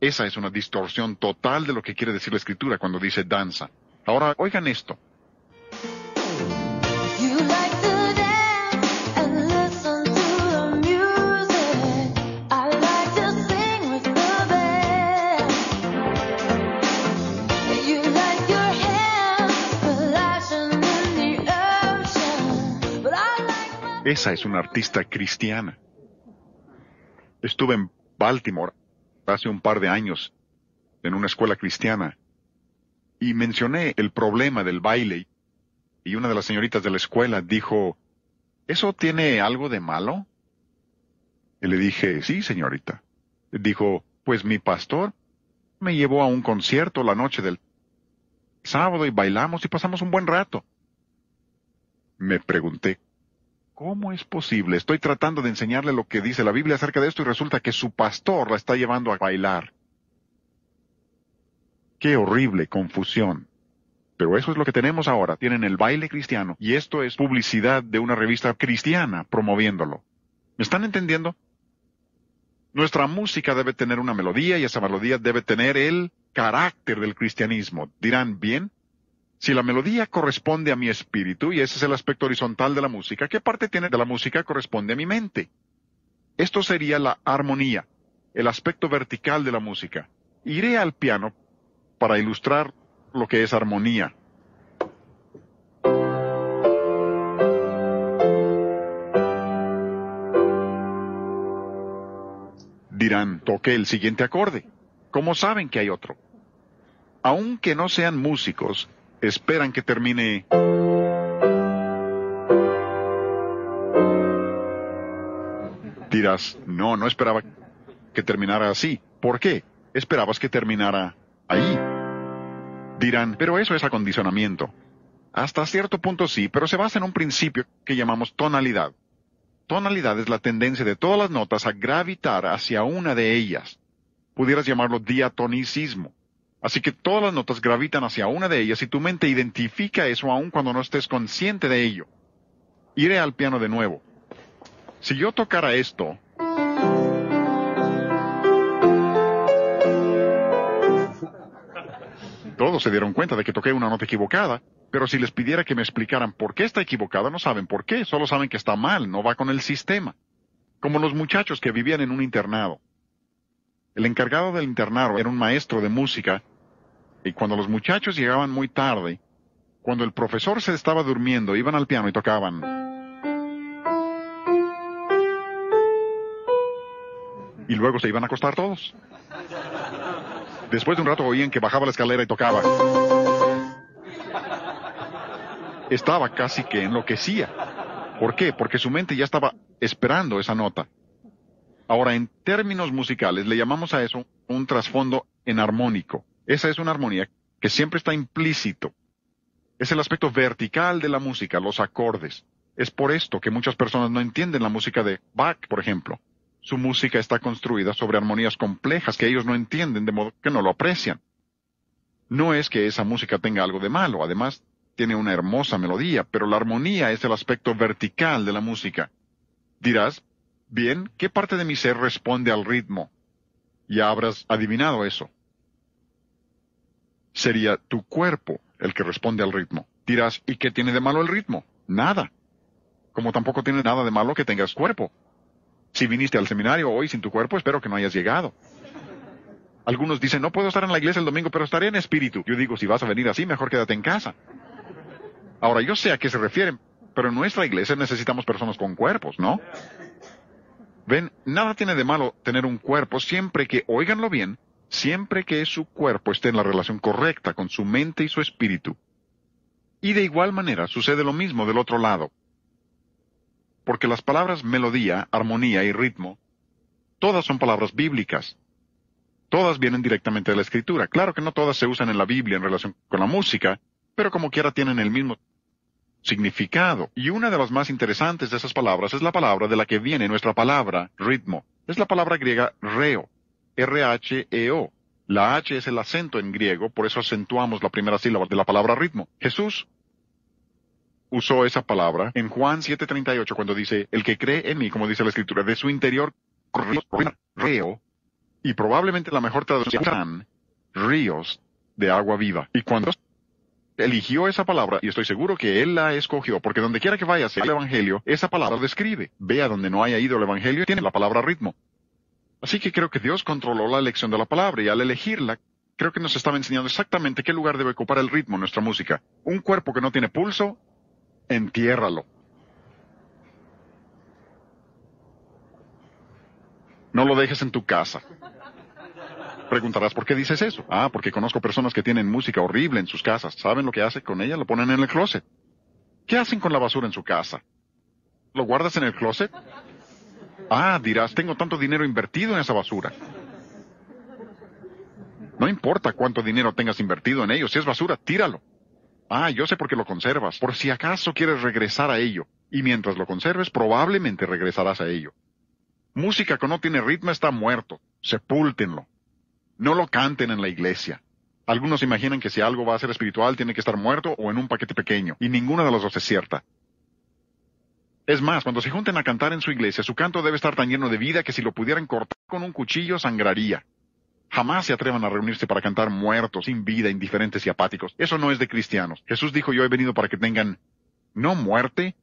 Esa es una distorsión total de lo que quiere decir la Escritura cuando dice danza. Ahora, oigan esto. Esa es una artista cristiana. Estuve en Baltimore hace un par de años, en una escuela cristiana, y mencioné el problema del baile, y una de las señoritas de la escuela dijo, ¿eso tiene algo de malo? Y le dije, sí, señorita. Dijo, pues mi pastor me llevó a un concierto la noche del sábado y bailamos y pasamos un buen rato. Me pregunté, ¿cómo es posible? Estoy tratando de enseñarle lo que dice la Biblia acerca de esto y resulta que su pastor la está llevando a bailar. ¡Qué horrible confusión! Pero eso es lo que tenemos ahora. Tienen el baile cristiano y esto es publicidad de una revista cristiana promoviéndolo. ¿Me están entendiendo? Nuestra música debe tener una melodía y esa melodía debe tener el carácter del cristianismo. Dirán, bien, si la melodía corresponde a mi espíritu, y ese es el aspecto horizontal de la música, ¿qué parte tiene de la música corresponde a mi mente? Esto sería la armonía, el aspecto vertical de la música. Iré al piano para ilustrar lo que es armonía. Dirán, toqué el siguiente acorde. ¿Cómo saben que hay otro? Aunque no sean músicos, esperan que termine. Dirás, no esperaba que terminara así. ¿Por qué? Esperabas que terminara ahí. Dirán, pero eso es acondicionamiento. Hasta cierto punto sí, pero se basa en un principio que llamamos tonalidad. Tonalidad es la tendencia de todas las notas a gravitar hacia una de ellas. Pudieras llamarlo diatonicismo. Así que todas las notas gravitan hacia una de ellas y tu mente identifica eso aun cuando no estés consciente de ello. Iré al piano de nuevo. Si yo tocara esto, todos se dieron cuenta de que toqué una nota equivocada, pero si les pidiera que me explicaran por qué está equivocada, no saben por qué, solo saben que está mal, no va con el sistema. Como los muchachos que vivían en un internado. El encargado del internado era un maestro de música, y cuando los muchachos llegaban muy tarde, cuando el profesor se estaba durmiendo, iban al piano y tocaban. Y luego se iban a acostar todos. Después de un rato oían que bajaba la escalera y tocaba. Estaba casi que enloquecía. ¿Por qué? Porque su mente ya estaba esperando esa nota. Ahora, en términos musicales, le llamamos a eso un trasfondo enarmónico. Esa es una armonía que siempre está implícito. Es el aspecto vertical de la música, los acordes. Es por esto que muchas personas no entienden la música de Bach, por ejemplo. Su música está construida sobre armonías complejas que ellos no entienden, de modo que no lo aprecian. No es que esa música tenga algo de malo, además tiene una hermosa melodía, pero la armonía es el aspecto vertical de la música. Dirás, bien, ¿qué parte de mi ser responde al ritmo? Ya habrás adivinado eso. Sería tu cuerpo el que responde al ritmo. Dirás, ¿y qué tiene de malo el ritmo? Nada. Como tampoco tiene nada de malo que tengas cuerpo. Si viniste al seminario hoy sin tu cuerpo, espero que no hayas llegado. Algunos dicen, no puedo estar en la iglesia el domingo, pero estaré en espíritu. Yo digo, si vas a venir así, mejor quédate en casa. Ahora, yo sé a qué se refieren, pero en nuestra iglesia necesitamos personas con cuerpos, ¿no? Ven, nada tiene de malo tener un cuerpo siempre que, óiganlo bien, siempre que su cuerpo esté en la relación correcta con su mente y su espíritu. Y de igual manera sucede lo mismo del otro lado. Porque las palabras melodía, armonía y ritmo, todas son palabras bíblicas. Todas vienen directamente de la Escritura. Claro que no todas se usan en la Biblia en relación con la música, pero como quiera tienen el mismo significado. Y una de las más interesantes de esas palabras es la palabra de la que viene nuestra palabra, ritmo. Es la palabra griega reo, R-H-E-O. La H es el acento en griego, por eso acentuamos la primera sílaba de la palabra ritmo. Jesús usó esa palabra en Juan 7:38 cuando dice, el que cree en mí, como dice la Escritura, de su interior reo, y probablemente la mejor traducción, ríos de agua viva. Y cuando eligió esa palabra, y estoy seguro que él la escogió, porque donde quiera que vaya el Evangelio, esa palabra describe. Vea donde no haya ido el Evangelio, tiene la palabra ritmo. Así que creo que Dios controló la elección de la palabra, y al elegirla, creo que nos estaba enseñando exactamente qué lugar debe ocupar el ritmo en nuestra música. Un cuerpo que no tiene pulso, entiérralo. No lo dejes en tu casa. Preguntarás, ¿por qué dices eso? Ah, porque conozco personas que tienen música horrible en sus casas. ¿Saben lo que hacen con ella? Lo ponen en el closet. ¿Qué hacen con la basura en su casa? ¿Lo guardas en el closet? Ah, dirás, tengo tanto dinero invertido en esa basura. No importa cuánto dinero tengas invertido en ello, si es basura, tíralo. Ah, yo sé por qué lo conservas, por si acaso quieres regresar a ello. Y mientras lo conserves, probablemente regresarás a ello. Música que no tiene ritmo está muerto. Sepúltenlo. No lo canten en la iglesia. Algunos imaginan que si algo va a ser espiritual tiene que estar muerto o en un paquete pequeño, y ninguna de las dos es cierta. Es más, cuando se junten a cantar en su iglesia, su canto debe estar tan lleno de vida que si lo pudieran cortar con un cuchillo sangraría. Jamás se atrevan a reunirse para cantar muertos, sin vida, indiferentes y apáticos. Eso no es de cristianos. Jesús dijo, yo he venido para que tengan, no muerte.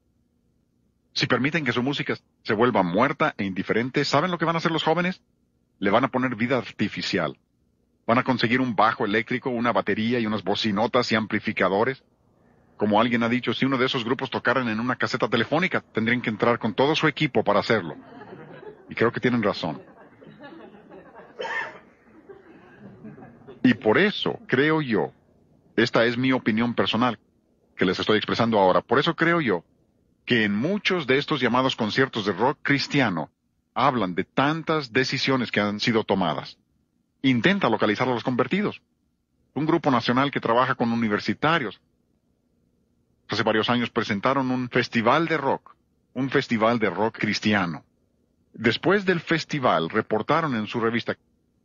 Si permiten que su música se vuelva muerta e indiferente, ¿saben lo que van a hacer los jóvenes? Le van a poner vida artificial. Van a conseguir un bajo eléctrico, una batería y unas bocinotas y amplificadores. Como alguien ha dicho, si uno de esos grupos tocaran en una caseta telefónica, tendrían que entrar con todo su equipo para hacerlo. Y creo que tienen razón. Y por eso, creo yo, esta es mi opinión personal, que les estoy expresando ahora, por eso creo yo, que en muchos de estos llamados conciertos de rock cristiano, hablan de tantas decisiones que han sido tomadas. intenta localizar a los convertidos. Un grupo nacional que trabaja con universitarios. Hace varios años presentaron un festival de rock cristiano. Después del festival, reportaron en su revista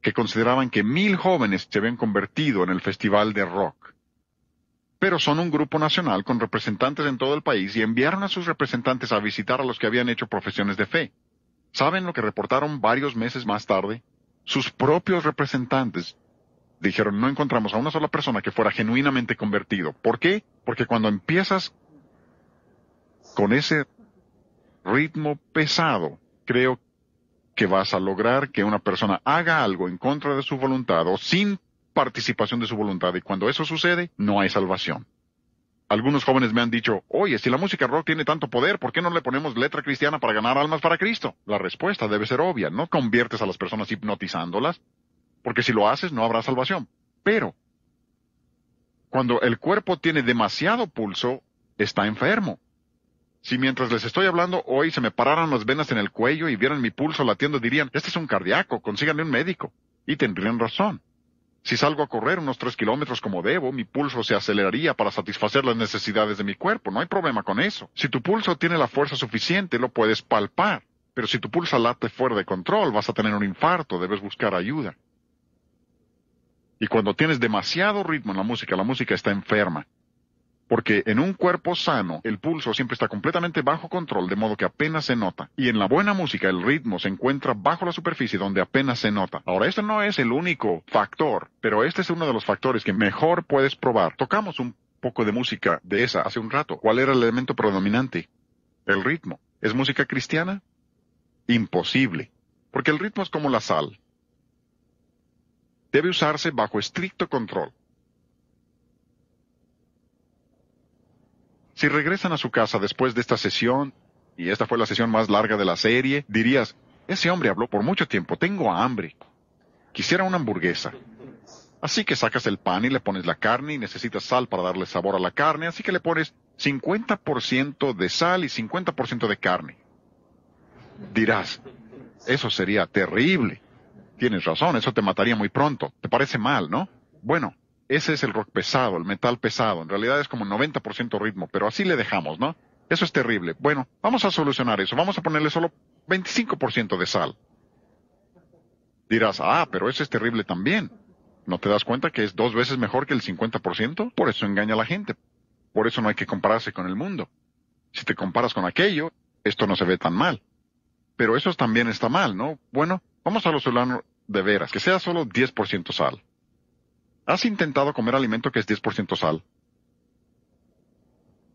que consideraban que 1,000 jóvenes se habían convertido en el festival de rock. Pero son un grupo nacional con representantes en todo el país y enviaron a sus representantes a visitar a los que habían hecho profesiones de fe. ¿Saben lo que reportaron varios meses más tarde? Sus propios representantes dijeron, no encontramos a una sola persona que fuera genuinamente convertido. ¿Por qué? Porque cuando empiezas con ese ritmo pesado, creo que vas a lograr que una persona haga algo en contra de su voluntad o sin participación de su voluntad, y cuando eso sucede, no hay salvación. Algunos jóvenes me han dicho, oye, si la música rock tiene tanto poder, ¿por qué no le ponemos letra cristiana para ganar almas para Cristo? La respuesta debe ser obvia, no conviertes a las personas hipnotizándolas, porque si lo haces no habrá salvación. Pero, cuando el cuerpo tiene demasiado pulso, está enfermo. Si mientras les estoy hablando hoy se me pararan las venas en el cuello y vieran mi pulso latiendo, dirían, este es un cardíaco, consíganle un médico. Y tendrían razón. Si salgo a correr unos 3 kilómetros como debo, mi pulso se aceleraría para satisfacer las necesidades de mi cuerpo. No hay problema con eso. Si tu pulso tiene la fuerza suficiente, lo puedes palpar. Pero si tu pulso late fuera de control, vas a tener un infarto, debes buscar ayuda. Y cuando tienes demasiado ritmo en la música está enferma. Porque en un cuerpo sano, el pulso siempre está completamente bajo control, de modo que apenas se nota. Y en la buena música, el ritmo se encuentra bajo la superficie, donde apenas se nota. Ahora, este no es el único factor, pero este es uno de los factores que mejor puedes probar. Tocamos un poco de música de esa hace un rato. ¿Cuál era el elemento predominante? El ritmo. ¿Es música cristiana? Imposible. Porque el ritmo es como la sal. Debe usarse bajo estricto control. Si regresan a su casa después de esta sesión, y esta fue la sesión más larga de la serie, dirías, ese hombre habló por mucho tiempo, tengo hambre. Quisiera una hamburguesa. Así que sacas el pan y le pones la carne y necesitas sal para darle sabor a la carne, así que le pones 50% de sal y 50% de carne. Dirás, eso sería terrible. Tienes razón, eso te mataría muy pronto. Te parece mal, ¿no? Bueno, ese es el rock pesado, el metal pesado. En realidad es como 90% ritmo, pero así le dejamos, ¿no? Eso es terrible. Bueno, vamos a solucionar eso. Vamos a ponerle solo 25% de sal. Dirás, pero eso es terrible también. ¿No te das cuenta que es 2 veces mejor que el 50%? Por eso engaña a la gente. Por eso no hay que compararse con el mundo. Si te comparas con aquello, esto no se ve tan mal. Pero eso también está mal, ¿no? Bueno, vamos a solucionarlo de veras, que sea solo 10% sal. ¿Has intentado comer alimento que es 10% sal?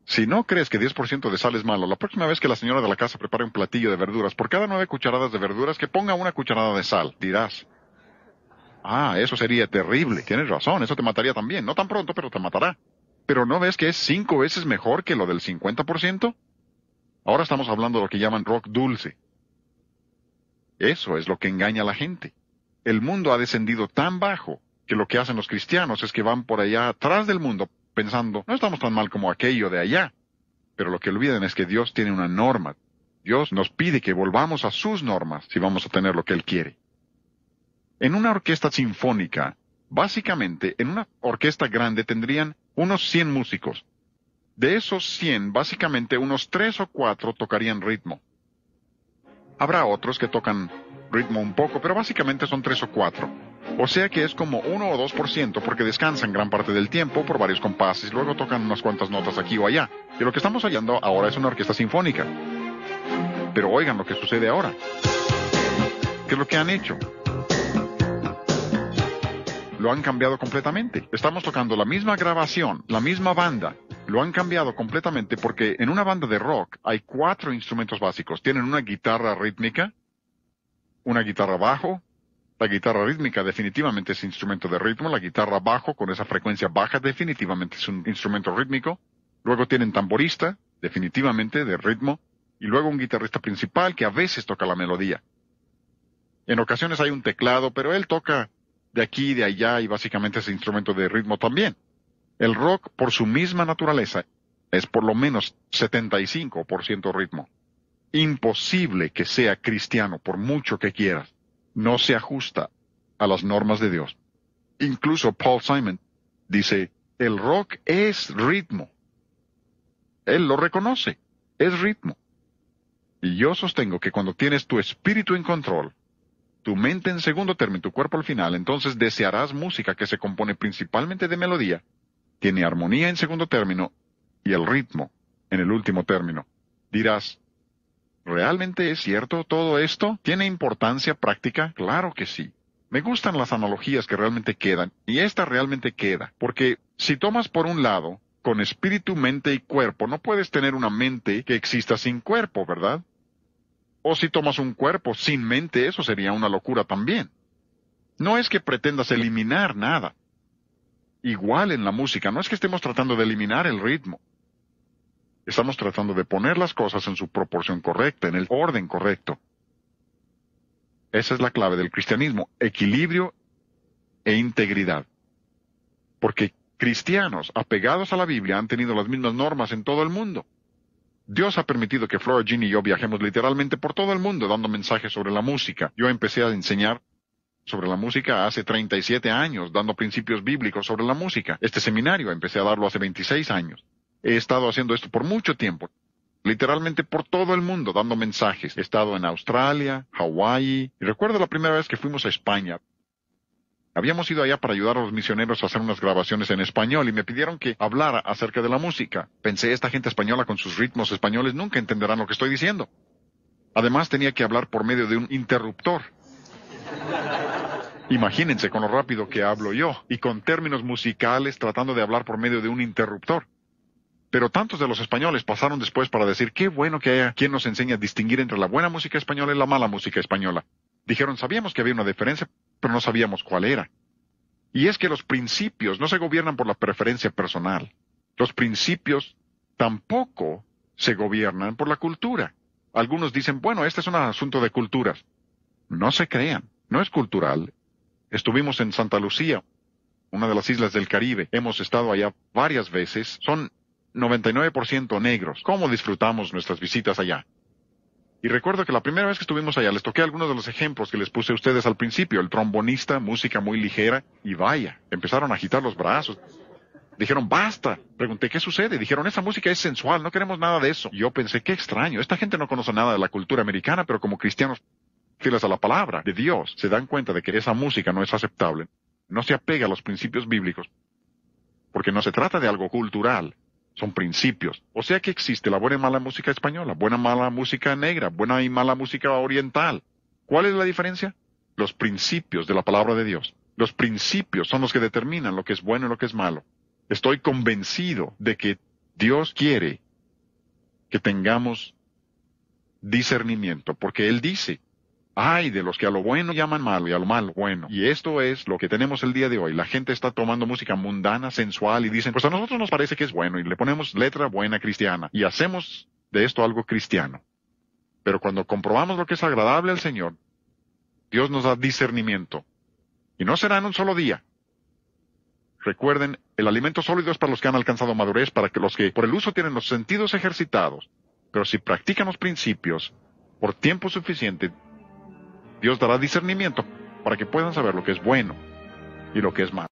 Si no crees que 10% de sal es malo, la próxima vez que la señora de la casa prepare un platillo de verduras, por cada 9 cucharadas de verduras, que ponga 1 cucharada de sal. Dirás, eso sería terrible. Tienes razón, eso te mataría también. No tan pronto, pero te matará. ¿Pero no ves que es 5 veces mejor que lo del 50%? Ahora estamos hablando de lo que llaman rock dulce. Eso es lo que engaña a la gente. El mundo ha descendido tan bajo que lo que hacen los cristianos es que van por allá atrás del mundo pensando, no estamos tan mal como aquello de allá. Pero lo que olvidan es que Dios tiene una norma. Dios nos pide que volvamos a sus normas si vamos a tener lo que Él quiere. En una orquesta sinfónica, básicamente, en una orquesta grande tendrían unos 100 músicos. De esos 100, básicamente unos 3 o 4 tocarían ritmo. Habrá otros que tocan ritmo un poco, pero básicamente son 3 o 4. O sea que es como 1 o 2% porque descansan gran parte del tiempo por varios compases y luego tocan unas cuantas notas aquí o allá. Y lo que estamos oyendo ahora es una orquesta sinfónica. Pero oigan lo que sucede ahora. ¿Qué es lo que han hecho? Lo han cambiado completamente. Estamos tocando la misma grabación, la misma banda. Lo han cambiado completamente porque en una banda de rock hay 4 instrumentos básicos. Tienen una guitarra rítmica, una guitarra bajo. La guitarra rítmica definitivamente es instrumento de ritmo. La guitarra bajo con esa frecuencia baja definitivamente es un instrumento rítmico. Luego tienen tamborista, definitivamente de ritmo. Y luego un guitarrista principal que a veces toca la melodía. En ocasiones hay un teclado, pero él toca de aquí y de allá y básicamente es instrumento de ritmo también. El rock, por su misma naturaleza, es por lo menos 75% ritmo. Imposible que sea cristiano por mucho que quieras. No se ajusta. a las normas de Dios. Incluso Paul Simon dice, el rock es ritmo. Él lo reconoce, es ritmo. Y yo sostengo que cuando tienes tu espíritu en control, tu mente en segundo término, tu cuerpo al final, entonces desearás música que se compone principalmente de melodía, tiene armonía en segundo término y el ritmo en el último término. Dirás, ¿realmente es cierto todo esto? ¿Tiene importancia práctica? Claro que sí. Me gustan las analogías que realmente quedan, y esta realmente queda, porque si tomas por un lado, con espíritu, mente y cuerpo, no puedes tener una mente que exista sin cuerpo, ¿verdad? O si tomas un cuerpo sin mente, eso sería una locura también. No es que pretendas eliminar nada. Igual en la música, no es que estemos tratando de eliminar el ritmo. Estamos tratando de poner las cosas en su proporción correcta, en el orden correcto. Esa es la clave del cristianismo, equilibrio e integridad. Porque cristianos apegados a la Biblia han tenido las mismas normas en todo el mundo. Dios ha permitido que Flora Jean y yo viajemos literalmente por todo el mundo dando mensajes sobre la música. Yo empecé a enseñar sobre la música hace 37 años, dando principios bíblicos sobre la música. Este seminario empecé a darlo hace 26 años. He estado haciendo esto por mucho tiempo. Literalmente por todo el mundo, dando mensajes. He estado en Australia, Hawái, y recuerdo la primera vez que fuimos a España. Habíamos ido allá para ayudar a los misioneros a hacer unas grabaciones en español y me pidieron que hablara acerca de la música. Pensé, esta gente española con sus ritmos españoles nunca entenderán lo que estoy diciendo. Además tenía que hablar por medio de un interruptor. Imagínense con lo rápido que hablo yo, y con términos musicales tratando de hablar por medio de un interruptor. Pero tantos de los españoles pasaron después para decir, qué bueno que haya quien nos enseñe a distinguir entre la buena música española y la mala música española. Dijeron, sabíamos que había una diferencia, pero no sabíamos cuál era. Y es que los principios no se gobiernan por la preferencia personal. Los principios tampoco se gobiernan por la cultura. Algunos dicen, bueno, este es un asunto de culturas. No se crean, no es cultural. Estuvimos en Santa Lucía, una de las islas del Caribe. Hemos estado allá varias veces. Son 99% negros. ¿Cómo disfrutamos nuestras visitas allá? Y recuerdo que la primera vez que estuvimos allá les toqué algunos de los ejemplos que les puse a ustedes al principio. El trombonista, música muy ligera, y vaya, empezaron a agitar los brazos. Dijeron, basta. Pregunté, ¿qué sucede? Dijeron, esa música es sensual, no queremos nada de eso. Y yo pensé, qué extraño, esta gente no conoce nada de la cultura americana, pero como cristianos fieles a la palabra de Dios, se dan cuenta de que esa música no es aceptable. No se apega a los principios bíblicos, porque no se trata de algo cultural. Son principios. O sea que existe la buena y mala música española, buena y mala música negra, buena y mala música oriental. ¿Cuál es la diferencia? Los principios de la palabra de Dios. Los principios son los que determinan lo que es bueno y lo que es malo. Estoy convencido de que Dios quiere que tengamos discernimiento, porque Él dice, ay de los que a lo bueno llaman malo y a lo malo bueno. Y esto es lo que tenemos el día de hoy. La gente está tomando música mundana, sensual, y dicen, pues a nosotros nos parece que es bueno, y le ponemos letra buena cristiana, y hacemos de esto algo cristiano. Pero cuando comprobamos lo que es agradable al Señor, Dios nos da discernimiento. Y no será en un solo día. Recuerden, el alimento sólido es para los que han alcanzado madurez, para que los que por el uso tienen los sentidos ejercitados. Pero si practican los principios por tiempo suficiente, Dios dará discernimiento para que puedan saber lo que es bueno y lo que es malo.